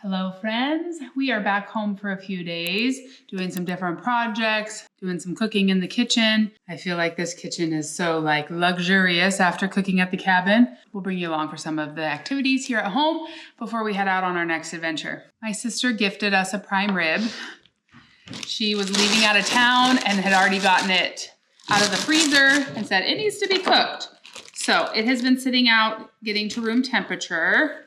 Hello friends, we are back home for a few days, doing some different projects, doing some cooking in the kitchen. I feel like this kitchen is so luxurious after cooking at the cabin. We'll bring you along for some of the activities here at home before we head out on our next adventure. My sister gifted us a prime rib. She was leaving out of town and had already gotten it out of the freezer and said it needs to be cooked. So it has been sitting out, getting to room temperature.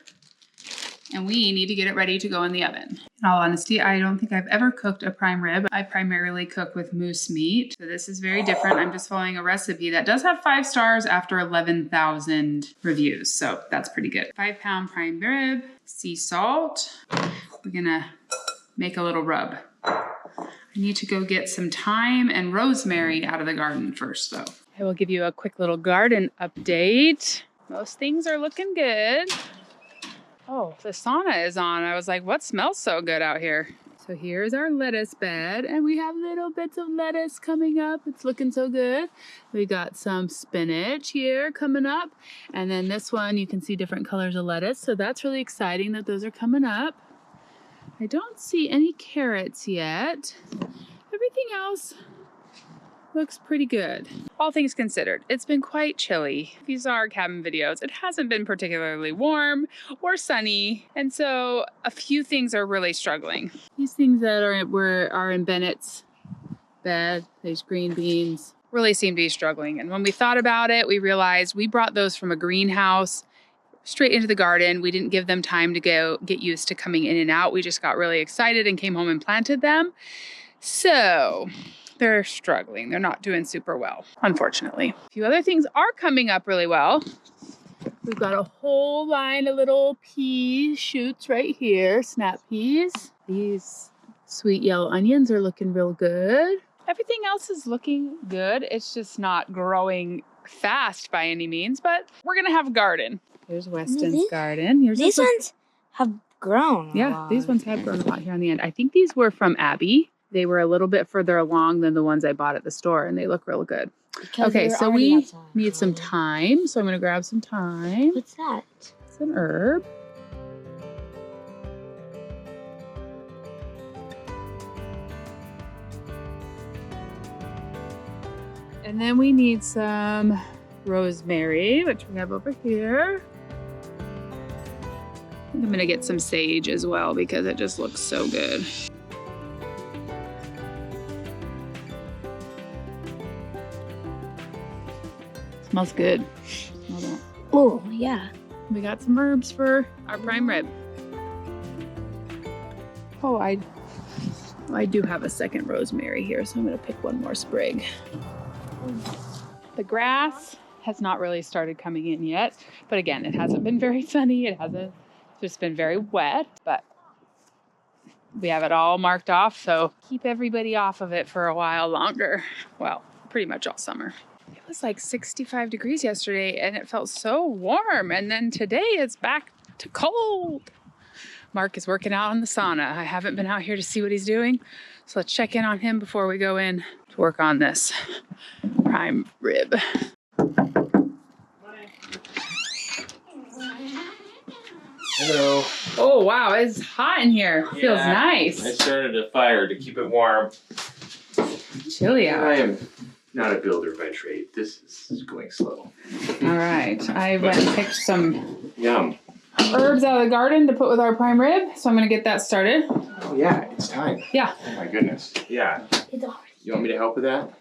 And we need to get it ready to go in the oven. In all honesty, I don't think I've ever cooked a prime rib. I primarily cook with moose meat. So this is very different. I'm just following a recipe that does have 5 stars after 11,000 reviews. So that's pretty good. 5-pound prime rib, sea salt. We're gonna make a little rub. I need to go get some thyme and rosemary out of the garden first though. I will give you a quick little garden update. Most things are looking good. Oh, the sauna is on. I was like, what smells so good out here? So here's our lettuce bed, and we have little bits of lettuce coming up. It's looking so good. We got some spinach here coming up. And then this one, you can see different colors of lettuce. So that's really exciting that those are coming up. I don't see any carrots yet. Everything else looks pretty good. All things considered, it's been quite chilly. If you saw our cabin videos, it hasn't been particularly warm or sunny. And so a few things are really struggling. These things that are in Bennett's bed, these green beans, really seem to be struggling. And when we thought about it, we realized we brought those from a greenhouse straight into the garden. We didn't give them time to go get used to coming in and out. We just got really excited and came home and planted them. So they're struggling. They're not doing super well, unfortunately. A few other things are coming up really well. We've got a whole line of little pea shoots right here, snap peas. These sweet yellow onions are looking real good. Everything else is looking good. It's just not growing fast by any means, but we're gonna have a garden. Here's Weston's garden. These ones have grown a lot. These ones have grown a lot here on the end. I think these were from Abby. They were a little bit further along than the ones I bought at the store, and they look real good. Okay, so we need some thyme. So I'm going to grab some thyme. What's that? It's an herb. And then we need some rosemary, which we have over here. I'm going to get some sage as well because it just looks so good. Smells good. Smell that. Oh, yeah. We got some herbs for our prime rib. Oh, I do have a second rosemary here, so I'm going to pick one more sprig. The grass has not really started coming in yet, but again, it hasn't been very sunny. It hasn't just been very wet, but we have it all marked off, so keep everybody off of it for a while longer. Well, pretty much all summer. It was like 65 degrees yesterday and it felt so warm. And then today it's back to cold. Mark is working out on the sauna. I haven't been out here to see what he's doing. So let's check in on him before we go in to work on this prime rib. Hello. Oh, wow. It's hot in here. Yeah, Feels nice. I started a fire to keep it warm. Chilly out. I am not a builder by trade. This is going slow. All right. I went and picked some Yum. herbs out of the garden to put with our prime rib. So I'm going to get that started. Oh yeah, it's time. Yeah. Oh my goodness. Yeah. You want me to help with that?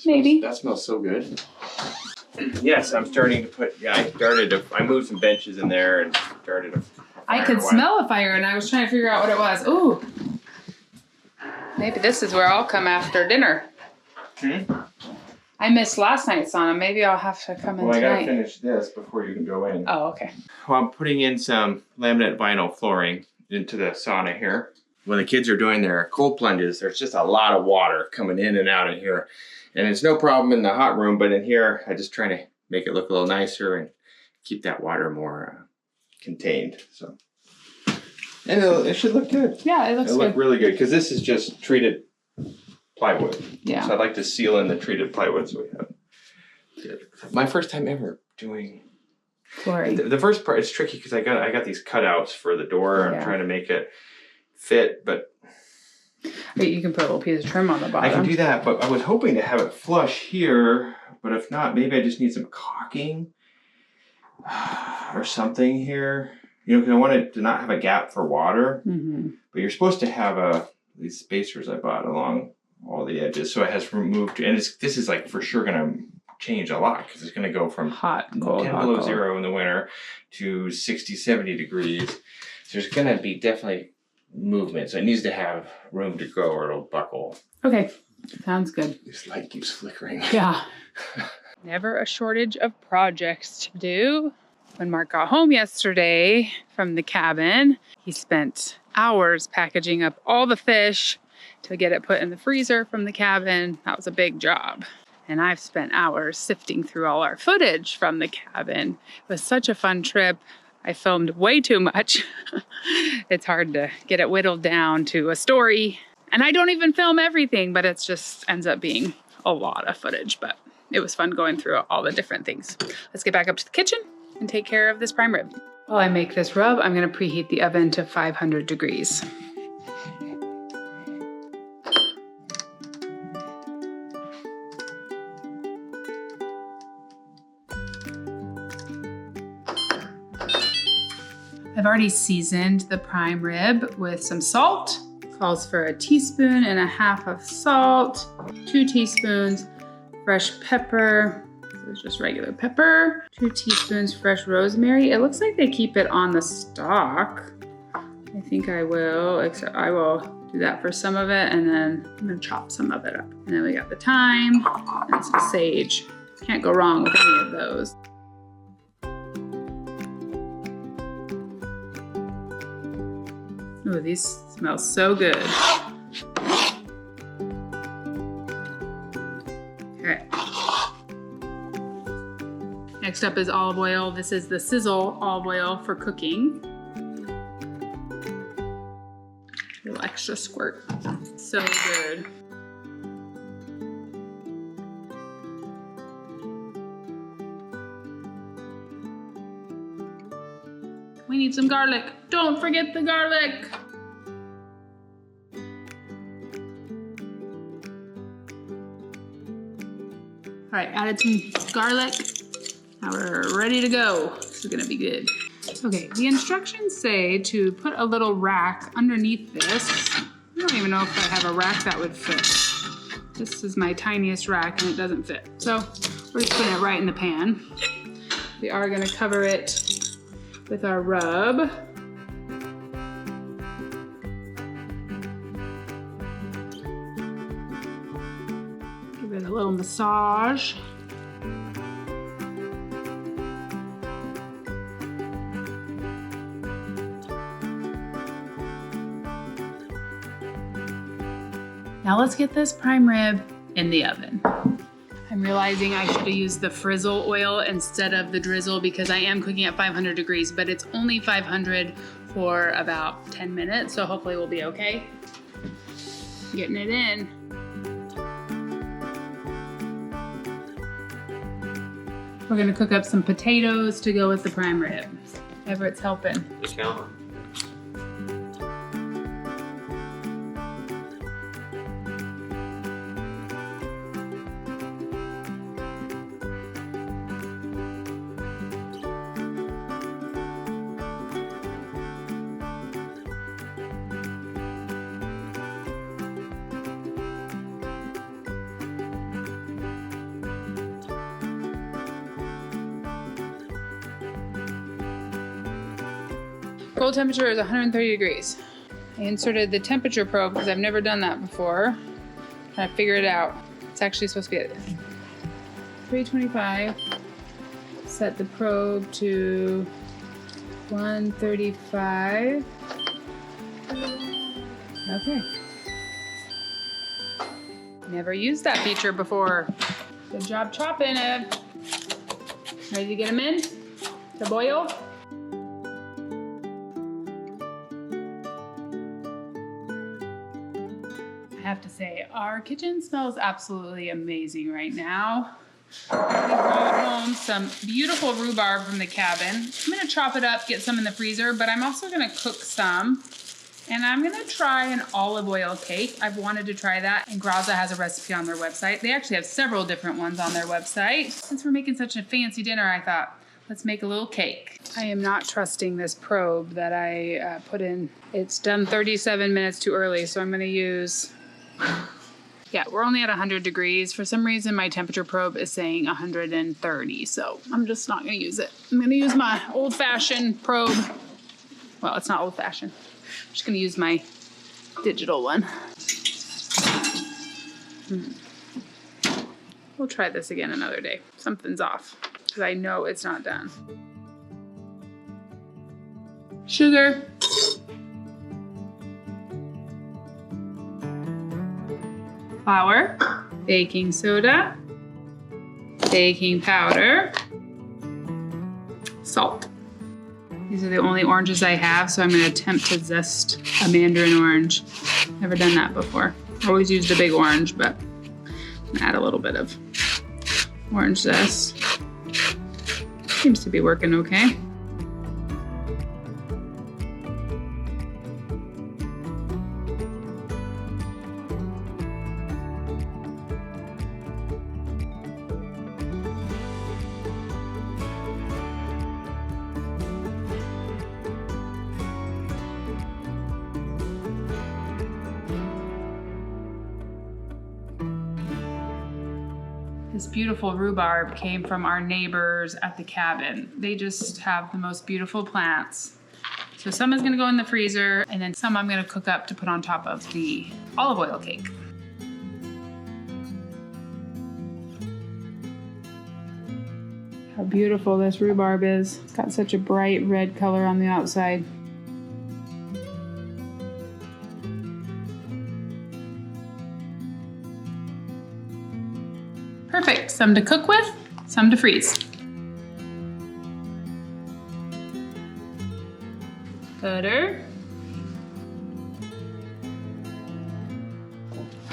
Maybe. That smells so good. Yes, I'm starting to put, I moved some benches in there and started a fire. I could smell a fire and I was trying to figure out what it was. Ooh. Maybe this is where I'll come after dinner. I missed last night's sauna. Maybe I'll have to come in tonight. Well, I gotta finish this before you can go in. Oh, okay. Well, I'm putting in some laminate vinyl flooring into the sauna here. When the kids are doing their cold plunges, there's just a lot of water coming in and out of here. And it's no problem in the hot room, but in here, I'm just trying to make it look a little nicer and keep that water more contained. So, and it should look good. Yeah, it looks good. It'll look really good because this is just treated plywood. Yeah. So I'd like to seal in the treated plywood so we have. My first time ever doing flooring. The first part is tricky because I got these cutouts for the door. I'm trying to make it fit, but you can put a little piece of trim on the bottom. I can do that, but I was hoping to have it flush here. But if not, maybe I just need some caulking or something here. You know, because I wanted to not have a gap for water. But you're supposed to have these spacers I bought along all the edges, so it has removed. And this is like for sure going to change a lot because it's going to go from hot, 10 below zero in the winter to 60, 70 degrees. So there's going to be definitely movement. So it needs to have room to go or it'll buckle. Okay, sounds good. This light keeps flickering. Yeah. Never a shortage of projects to do. When Mark got home yesterday from the cabin, he spent hours packaging up all the fish to get it put in the freezer from the cabin. That was a big job. And I've spent hours sifting through all our footage from the cabin. It was such a fun trip. I filmed way too much. It's hard to get it whittled down to a story. And I don't even film everything, but it just ends up being a lot of footage. But it was fun going through all the different things. Let's get back up to the kitchen and take care of this prime rib. While I make this rub, I'm gonna preheat the oven to 500 degrees. I've already seasoned the prime rib with some salt. Calls for 1.5 teaspoons of salt, 2 teaspoons fresh pepper. This is just regular pepper, 2 teaspoons fresh rosemary. It looks like they keep it on the stalk. I think I will, except I will do that for some of it, and then I'm gonna chop some of it up. And then we got the thyme and some sage. Can't go wrong with any of those. Ooh, these smell so good. Okay. Next up is olive oil. This is the Sizzle olive oil for cooking. A little extra squirt. So good. We need some garlic. Don't forget the garlic. All right, added some garlic. Now we're ready to go. This is gonna be good. Okay, the instructions say to put a little rack underneath this. I don't even know if I have a rack that would fit. This is my tiniest rack and it doesn't fit. So we're just putting it right in the pan. We are gonna cover it with our rub. Give it a little massage. Now let's get this prime rib in the oven. I'm realizing I should have used the frizzle oil instead of the drizzle because I am cooking at 500 degrees, but it's only 500 for about 10 minutes, so hopefully we'll be okay. Getting it in. We're gonna cook up some potatoes to go with the prime rib. Everett's helping. Just count. Goal temperature is 130 degrees. I inserted the temperature probe because I've never done that before. Trying to figure it out. It's actually supposed to be at 325. Set the probe to 135. Okay. Never used that feature before. Good job chopping it. Ready to get them in to boil? I have to say, our kitchen smells absolutely amazing right now. We brought home some beautiful rhubarb from the cabin. I'm gonna chop it up, get some in the freezer, but I'm also gonna cook some. And I'm gonna try an olive oil cake. I've wanted to try that, and Graza has a recipe on their website. They actually have several different ones on their website. Since we're making such a fancy dinner, I thought, let's make a little cake. I am not trusting this probe that I put in. It's done 37 minutes too early, so I'm gonna use, yeah, we're only at 100 degrees. For some reason, my temperature probe is saying 130, so I'm just not gonna use it. I'm gonna use my old-fashioned probe. Well, it's not old-fashioned. I'm just gonna use my digital one. We'll try this again another day. Something's off, because I know it's not done. Sugar. Flour. Baking soda. Baking powder. Salt. These are the only oranges I have, so I'm gonna attempt to zest a mandarin orange. Never done that before. Always used a big orange, but I'm gonna add a little bit of orange zest. Seems to be working okay. This beautiful rhubarb came from our neighbors at the cabin. They just have the most beautiful plants. So some is gonna go in the freezer, and then some I'm gonna cook up to put on top of the olive oil cake. How beautiful this rhubarb is. It's got such a bright red color on the outside. Perfect, some to cook with, some to freeze. Butter.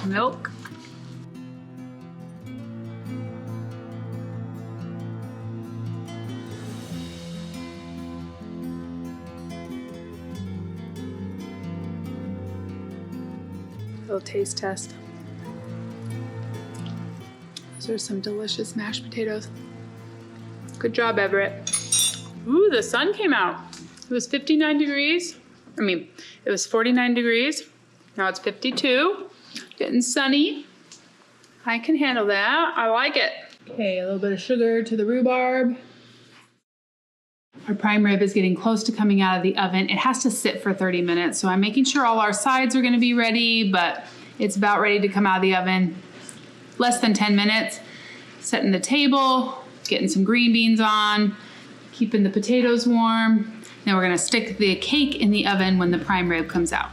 Milk. Little taste test. Those are some delicious mashed potatoes. Good job, Everett. Ooh, the sun came out. It was 59 degrees. It was 49 degrees. Now it's 52. Getting sunny. I can handle that. I like it. Okay, a little bit of sugar to the rhubarb. Our prime rib is getting close to coming out of the oven. It has to sit for 30 minutes, so I'm making sure all our sides are gonna be ready, but it's about ready to come out of the oven. Less than 10 minutes. Setting the table, getting some green beans on, keeping the potatoes warm. Now we're gonna stick the cake in the oven when the prime rib comes out.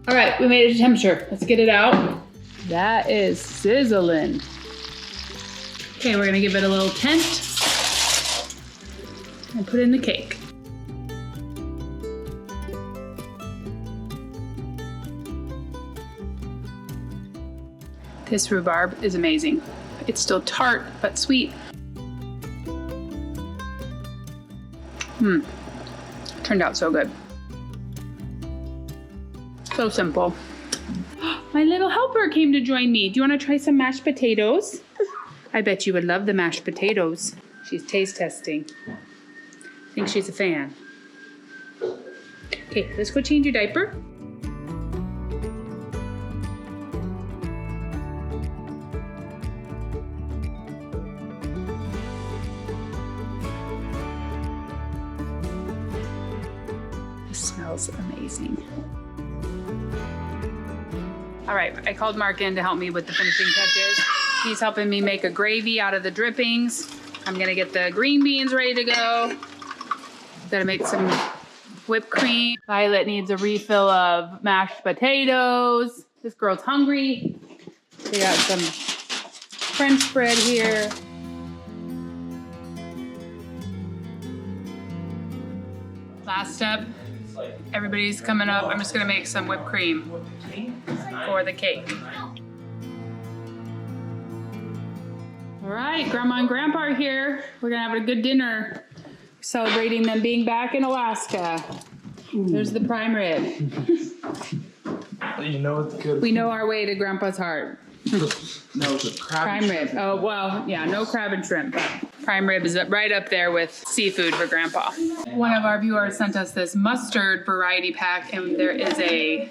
All right, we made it to temperature. Let's get it out. That is sizzling. Okay, we're gonna give it a little tent and put in the cake. This rhubarb is amazing. It's still tart, but sweet. Turned out so good. So simple. My little helper came to join me. Do you want to try some mashed potatoes? I bet you would love the mashed potatoes. She's taste testing. I think she's a fan. Okay, let's go change your diaper. It smells amazing. All right, I called Mark in to help me with the finishing touches. He's helping me make a gravy out of the drippings. I'm gonna get the green beans ready to go. Gotta make some whipped cream. Violet needs a refill of mashed potatoes. This girl's hungry. We got some French bread here. Last step. Everybody's coming up. I'm just gonna make some whipped cream for the cake. All right, Grandma and Grandpa are here. We're gonna have a good dinner, celebrating them being back in Alaska. There's the prime rib. You know it's good. We know our way to Grandpa's heart. No, it's Prime rib. Oh, well, yeah, no crab and shrimp. Prime rib is right up there with seafood for Grandpa. One of our viewers sent us this mustard variety pack, and there is a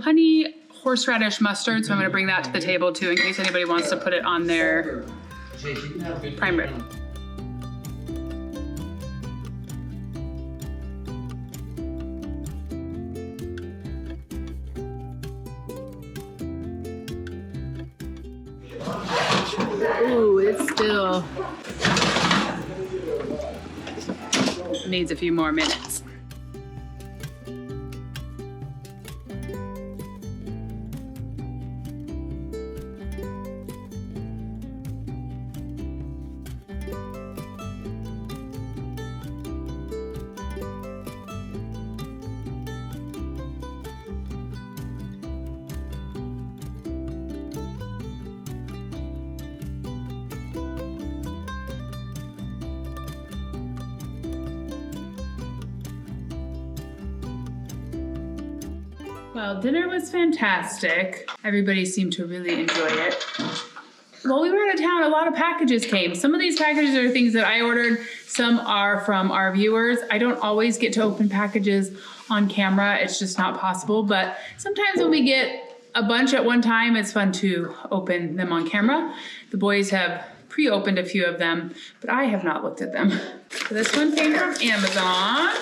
honey horseradish mustard, so I'm gonna bring that to the table too in case anybody wants to put it on their prime rib. Ooh, it's still needs a few more minutes. Well, dinner was fantastic. Everybody seemed to really enjoy it. While we were out of town, a lot of packages came. Some of these packages are things that I ordered. Some are from our viewers. I don't always get to open packages on camera. It's just not possible. But sometimes when we get a bunch at one time, it's fun to open them on camera. The boys have pre-opened a few of them, but I have not looked at them. So this one came from Amazon.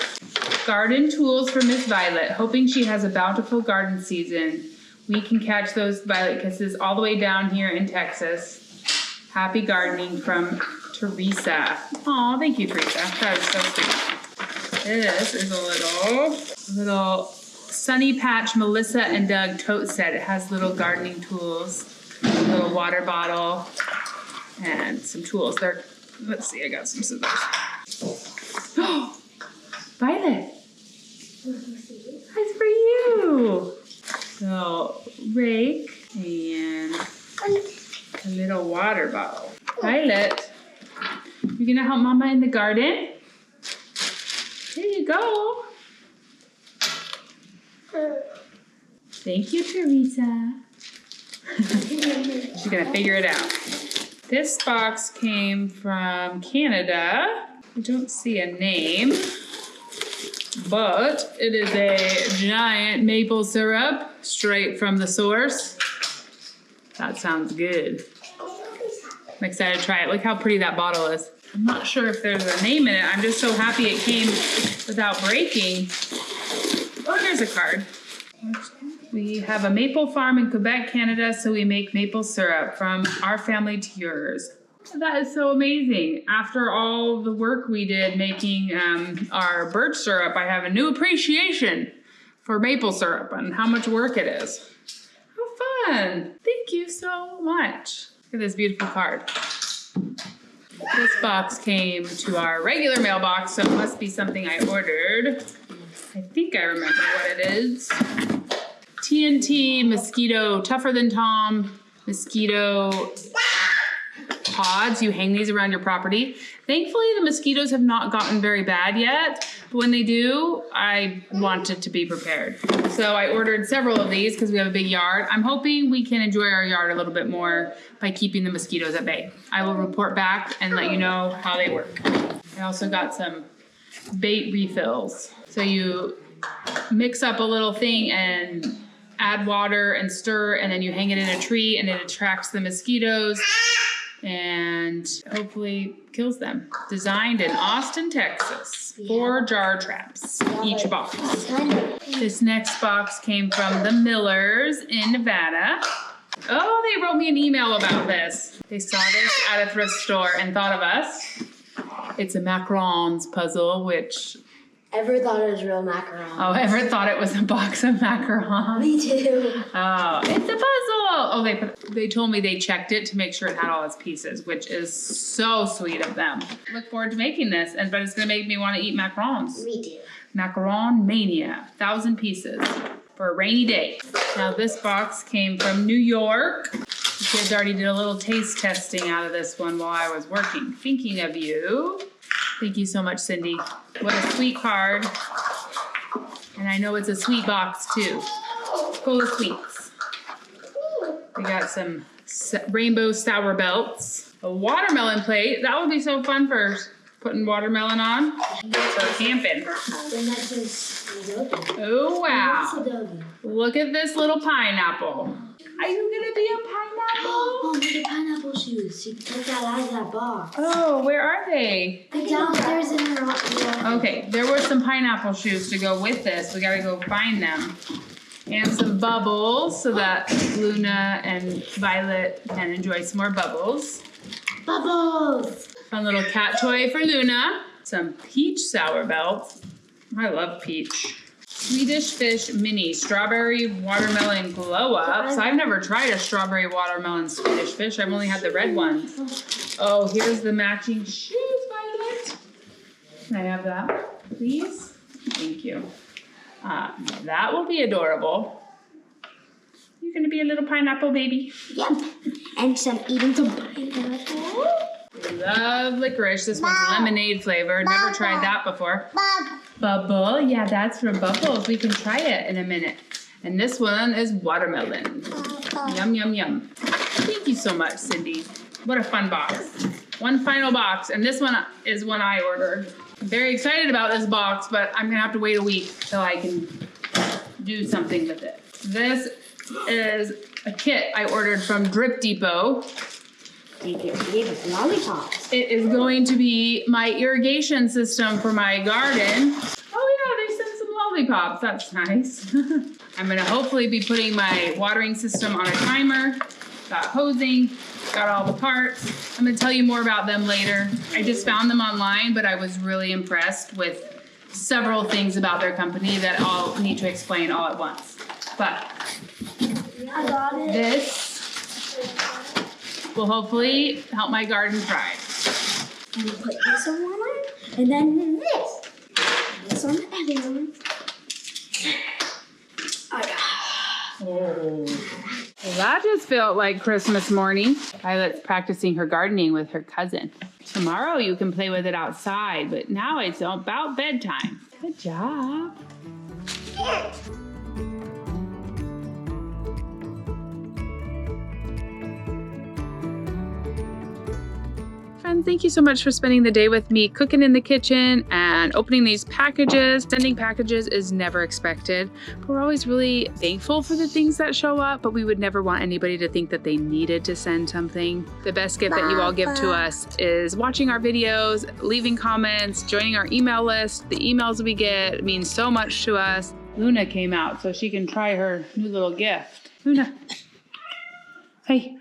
Garden tools for Miss Violet. Hoping she has a bountiful garden season. We can catch those violet kisses all the way down here in Texas. Happy gardening from Teresa. Aw, thank you, Teresa. That is so sweet. This is a little Sunny Patch Melissa and Doug tote set. It has little gardening tools, a little water bottle, and some tools. Let's see, I got some scissors. Oh, Violet. That's for you. So, rake and a little water bottle. Violet, you gonna help Mama in the garden? There you go. Thank you, Teresa. She's gonna figure it out. This box came from Canada. I don't see a name, but it is a giant maple syrup straight from the source. That sounds good. I'm excited to try it. Look how pretty that bottle is. I'm not sure if there's a name in it. I'm just so happy it came without breaking. Oh, here's a card. We have a maple farm in Quebec, Canada, so we make maple syrup from our family to yours. That is so amazing. After all the work we did making our birch syrup, I have a new appreciation for maple syrup and how much work it is. How fun. Thank you so much. Look at this beautiful card. This box came to our regular mailbox, so it must be something I ordered. I think I remember what it is. TNT mosquito, tougher than Tom mosquito pods. You hang these around your property. Thankfully, the mosquitoes have not gotten very bad yet, but when they do, I wanted to be prepared. So I ordered several of these because we have a big yard. I'm hoping we can enjoy our yard a little bit more by keeping the mosquitoes at bay. I will report back and let you know how they work. I also got some bait refills. So you mix up a little thing and add water and stir, and then you hang it in a tree and it attracts the mosquitoes and hopefully kills them. Designed in Austin, Texas. 4 jar traps each box. This next box came from the Millers in Nevada. Oh, they wrote me an email about this. They saw this at a thrift store and thought of us. It's a macarons puzzle, which Ever thought it was real macarons? Oh, ever thought it was a box of macarons? Me too. Oh, it's a puzzle. Oh, they told me they checked it to make sure it had all its pieces, which is so sweet of them. Look forward to making this, but it's gonna make me want to eat macarons. Me too. Macaron mania, 1,000 pieces for a rainy day. Now this box came from New York. The kids already did a little taste testing out of this one while I was working. Thinking of you. Thank you so much, Cindy. What a sweet card. And I know it's a sweet box too. Full of sweets. We got some rainbow sour belts. A watermelon plate. That would be so fun for putting watermelon on. For camping. Oh wow. Look at this little pineapple. Are you gonna be a pineapple? Oh, look at pineapple shoes. She took that out of that box. Oh, where are they? They're downstairs in her. Okay, there were some pineapple shoes to go with this. We gotta go find them. And some bubbles so that Luna and Violet can enjoy some more bubbles. Bubbles! Fun little cat toy for Luna. Some peach sour belts. I love peach. Swedish Fish Mini Strawberry Watermelon Glow Ups. I've never tried a strawberry watermelon Swedish Fish. I've only had the red ones. Oh, here's the matching shoes, Violet. Can I have that, please? Thank you. That will be adorable. You're gonna be a little pineapple baby. Yep. And some eating some pineapple. Love licorice. This one's lemonade flavored. Never tried that before. Bubble. Yeah, that's for Bubbles. We can try it in a minute. And this one is watermelon. Yum, yum, yum. Thank you so much, Cindy. What a fun box. One final box, and this one is one I ordered. I'm very excited about this box, but I'm gonna have to wait a week till I can do something with it. This is a kit I ordered from Drip Depot. You can give us lollipops. It is going to be my irrigation system for my garden. Oh yeah, they sent some lollipops. That's nice. I'm gonna hopefully be putting my watering system on a timer. Got hosing, got all the parts. I'm gonna tell you more about them later. I just found them online, but I was really impressed with several things about their company that I'll need to explain all at once. But I got it. this will hopefully help my garden thrive. And put this on one arm, and then this. This on the other one. Oh. Well, that just felt like Christmas morning. Violet's practicing her gardening with her cousin. Tomorrow you can play with it outside, but now it's about bedtime. Good job. Friends, thank you so much for spending the day with me cooking in the kitchen and opening these packages. Sending packages is never expected. We're always really thankful for the things that show up, but we would never want anybody to think that they needed to send something. The best gift that you all give to us is watching our videos, leaving comments, joining our email list. The emails we get mean so much to us. Luna came out so she can try her new little gift. Luna, hey.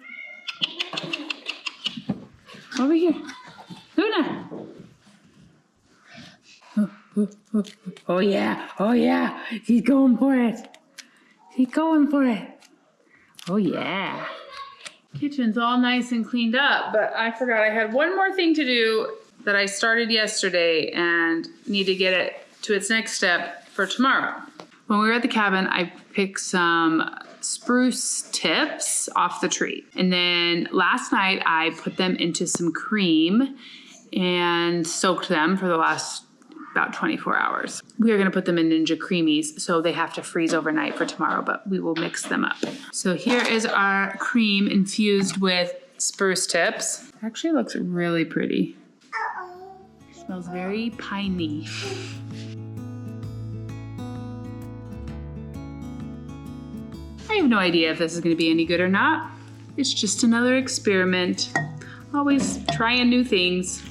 Over here. Luna. Oh yeah. Oh yeah. She's going for it. She's going for it. Oh yeah. Kitchen's all nice and cleaned up, but I forgot I had one more thing to do that I started yesterday and need to get it to its next step for tomorrow. When we were at the cabin, I picked some spruce tips off the tree. And then last night I put them into some cream and soaked them for the last about 24 hours. We are gonna put them in Ninja Creamies, so they have to freeze overnight for tomorrow, but we will mix them up. So here is our cream infused with spruce tips. Actually looks really pretty. Smells very piney. I have no idea if this is going to be any good or not. It's just another experiment. Always trying new things.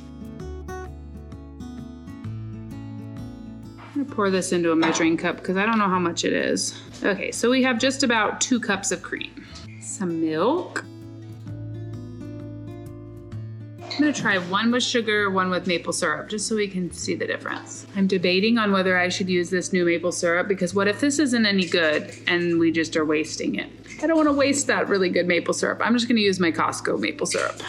I'm going to pour this into a measuring cup because I don't know how much it is. Okay, so we have just about 2 cups of cream. Some milk. I'm gonna try one with sugar, one with maple syrup, just so we can see the difference. I'm debating on whether I should use this new maple syrup, because what if this isn't any good and we just are wasting it? I don't wanna waste that really good maple syrup. I'm just gonna use my Costco maple syrup.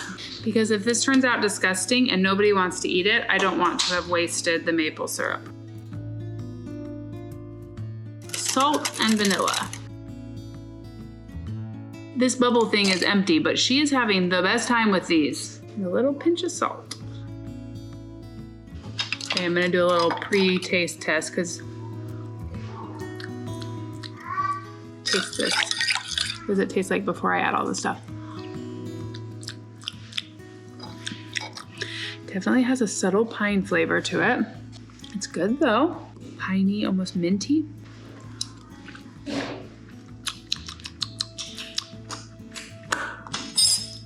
Because if this turns out disgusting and nobody wants to eat it, I don't want to have wasted the maple syrup. Salt and vanilla. This bubble thing is empty, but she is having the best time with these. And a little pinch of salt. Okay, I'm gonna do a little pre-taste test, because taste this. What does it taste like before I add all this stuff? Definitely has a subtle pine flavor to it. It's good though. Piney, almost minty.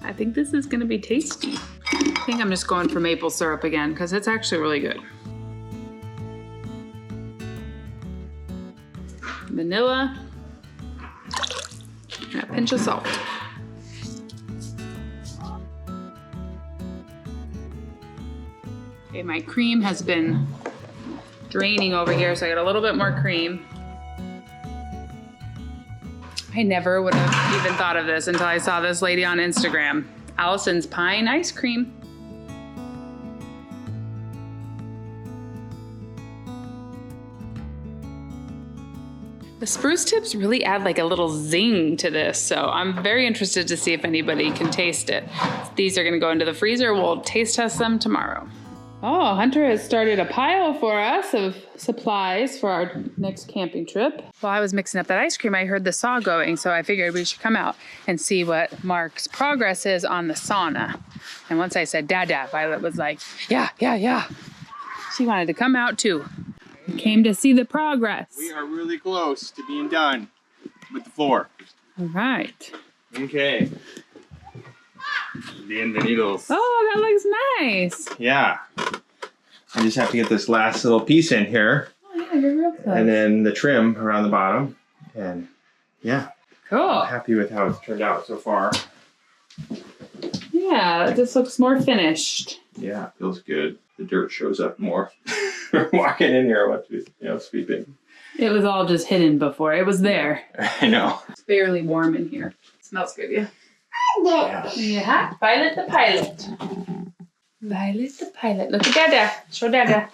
I think this is gonna be tasty. I think I'm just going for maple syrup again, because it's actually really good. Vanilla, and a pinch of salt. Okay, my cream has been draining over here, so I got a little bit more cream. I never would have even thought of this until I saw this lady on Instagram. Allison's Pine Ice Cream. The spruce tips really add like a little zing to this, so I'm very interested to see if anybody can taste it. These are gonna go into the freezer. We'll taste test them tomorrow. Oh, Hunter has started a pile for us of supplies for our next camping trip. While I was mixing up that ice cream, I heard the saw going, so I figured we should come out and see what Mark's progress is on the sauna. And once I said, Dada, Violet was like, yeah. She wanted to come out too. We came to see the progress. We are really close to being done with the floor. All right. Okay. Bienvenidos. Oh, that looks nice. Yeah. I just have to get this last little piece in here. Oh, yeah, you're real close. And then the trim around the bottom. And yeah. Cool. I'm happy with how it's turned out so far. Yeah, this looks more finished. Yeah, it feels good. The dirt shows up more. Walking in here, what sweeping. It was all just hidden before. It was there. I know. It's fairly warm in here. It smells good, yeah. Yeah, Violet the pilot. Violet the pilot. Look at Dada. Show Dada.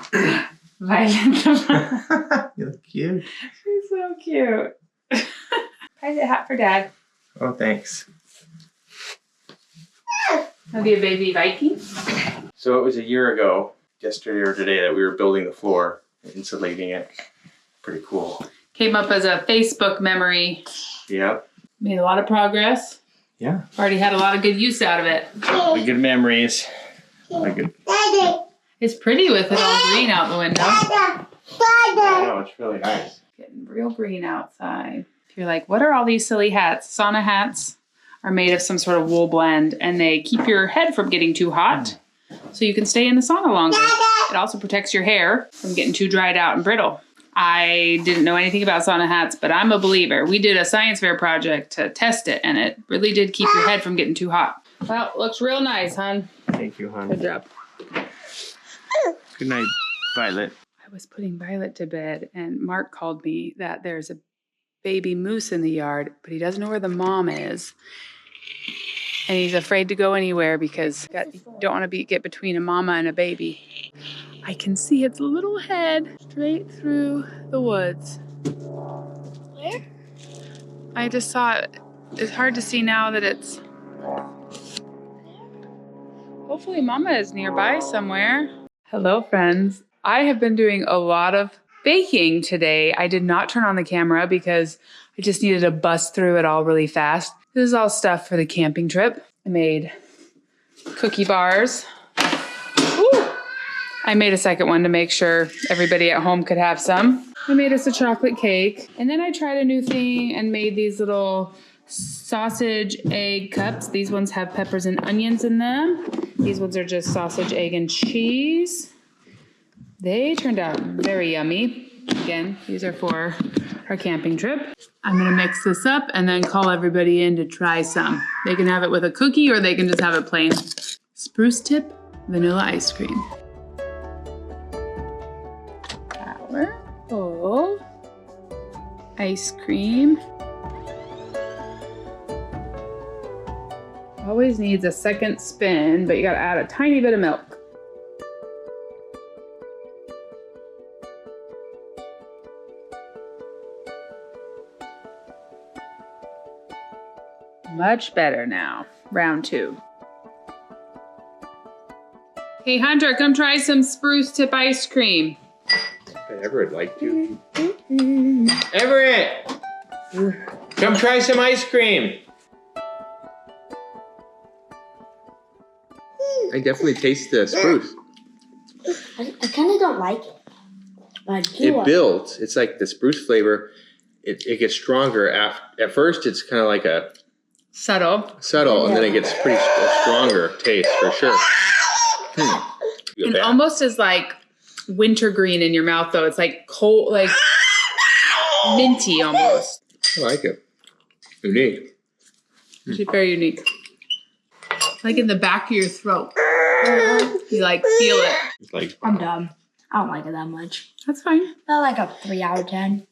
Violet the pilot. You look cute. She's so cute. Pilot hat for Dad. Oh, thanks. I'll be a baby Viking. So it was a year ago, yesterday or today, that we were building the floor and insulating it. Pretty cool. Came up as a Facebook memory. Yep. Made a lot of progress. Yeah. Already had a lot of good use out of it. Good memories. Good. It's pretty with it all green out the window. I know, it's really nice. Getting real green outside. If you're like, what are all these silly hats? Sauna hats are made of some sort of wool blend, and they keep your head from getting too hot, so you can stay in the sauna longer. It also protects your hair from getting too dried out and brittle. I didn't know anything about sauna hats, but I'm a believer. We did a science fair project to test it, and it really did keep your head from getting too hot. Well, looks real nice, hon. Thank you, hon. Good job. Good night, Violet. I was putting Violet to bed, and Mark called me that there's a baby moose in the yard, but he doesn't know where the mom is. And he's afraid to go anywhere because you don't want to get between a mama and a baby. I can see its little head straight through the woods. Where? I just saw it. It's hard to see now that it's... Hopefully mama is nearby somewhere. Hello, friends. I have been doing a lot of baking today. I did not turn on the camera because I just needed to bust through it all really fast. This is all stuff for the camping trip. I made cookie bars. Ooh. I made a second one to make sure everybody at home could have some. I made us a chocolate cake. And then I tried a new thing and made these little sausage egg cups. These ones have peppers and onions in them. These ones are just sausage, egg, and cheese. They turned out very yummy. Again, these are for our camping trip. I'm gonna mix this up and then call everybody in to try some. They can have it with a cookie or they can just have it plain. Spruce tip vanilla ice cream. Powerful ice cream. Always needs a second spin, but you gotta add a tiny bit of milk. Much better now. Round 2. Hey Hunter, come try some Spruce tip ice cream. Everett would like to. Everett! Come try some ice cream. I definitely taste the spruce. I kind of don't like it. But I do It builds. It's like the spruce flavor. It gets stronger. At first, it's kind of like a Subtle. and then it gets pretty stronger taste for sure. It almost is like wintergreen in your mouth, though. It's like cold, like minty almost. I like it. Unique. It's very unique. Like in the back of your throat. You like feel it. It's like I'm done. I don't like it that much. That's fine. Not like a 3 out of 10.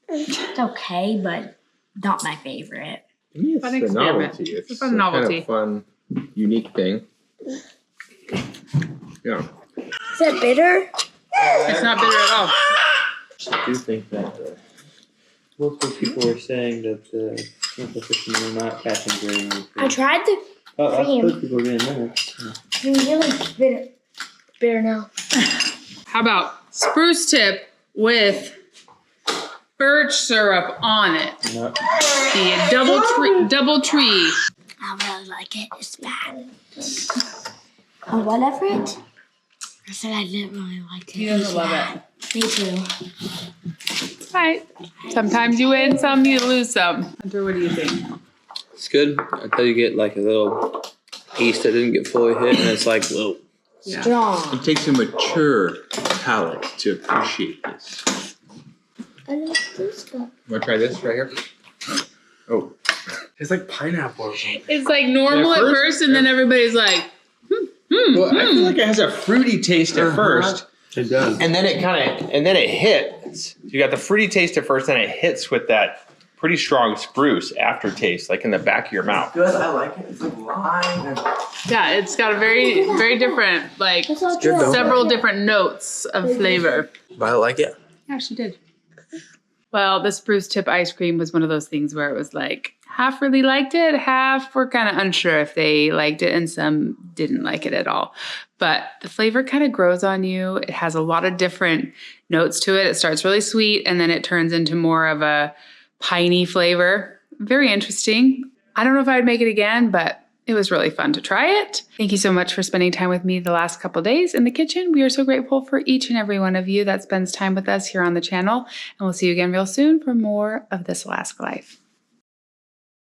It's okay, but not my favorite. it's Fun a experiment. novelty. It's a fun novelty. Kind of fun, unique thing. Yeah. Is it bitter? It's not bitter at all. I do think that multiple people were saying that the local fishermen are not catching very many I fish. tried the Those people are getting limits. It's really bitter now. How about spruce tip with birch syrup on it? No. The double tree. I really like it. It's bad. Oh, whatever it. I said I didn't really like it. He doesn't love it. Me too. Right. Sometimes you win some, you lose some. Hunter, what do you think? It's good until you get like a little piece that didn't get fully hit, and it's like, whoa. Yeah. Strong. It takes a mature palate to appreciate this. I like this stuff. Want to try this right here? Oh. It's like pineapple or something. It's like normal At at first, first, and then everybody's like, Well, I feel like it has a fruity taste at first, It does. and then it hits. You got the fruity taste at first, and it hits with that pretty strong spruce aftertaste, like in the back of your mouth. Good, I like it. It's like lime and yeah, it's got a very, very different, like That's all good, though. several different notes of flavor. but I like it. Yeah, she did. Well, the spruce tip ice cream was one of those things where it was like half really liked it, half were kind of unsure if they liked it, and some didn't like it at all. But the flavor kind of grows on you. It has a lot of different notes to it. It starts really sweet, and then it turns into more of a piney flavor. Very interesting. I don't know if I would make it again, but it was really fun to try it. Thank you so much for spending time with me the last couple days in the kitchen. We are so grateful for each and every one of you that spends time with us here on the channel. And we'll see you again real soon for more of This Alaska Life.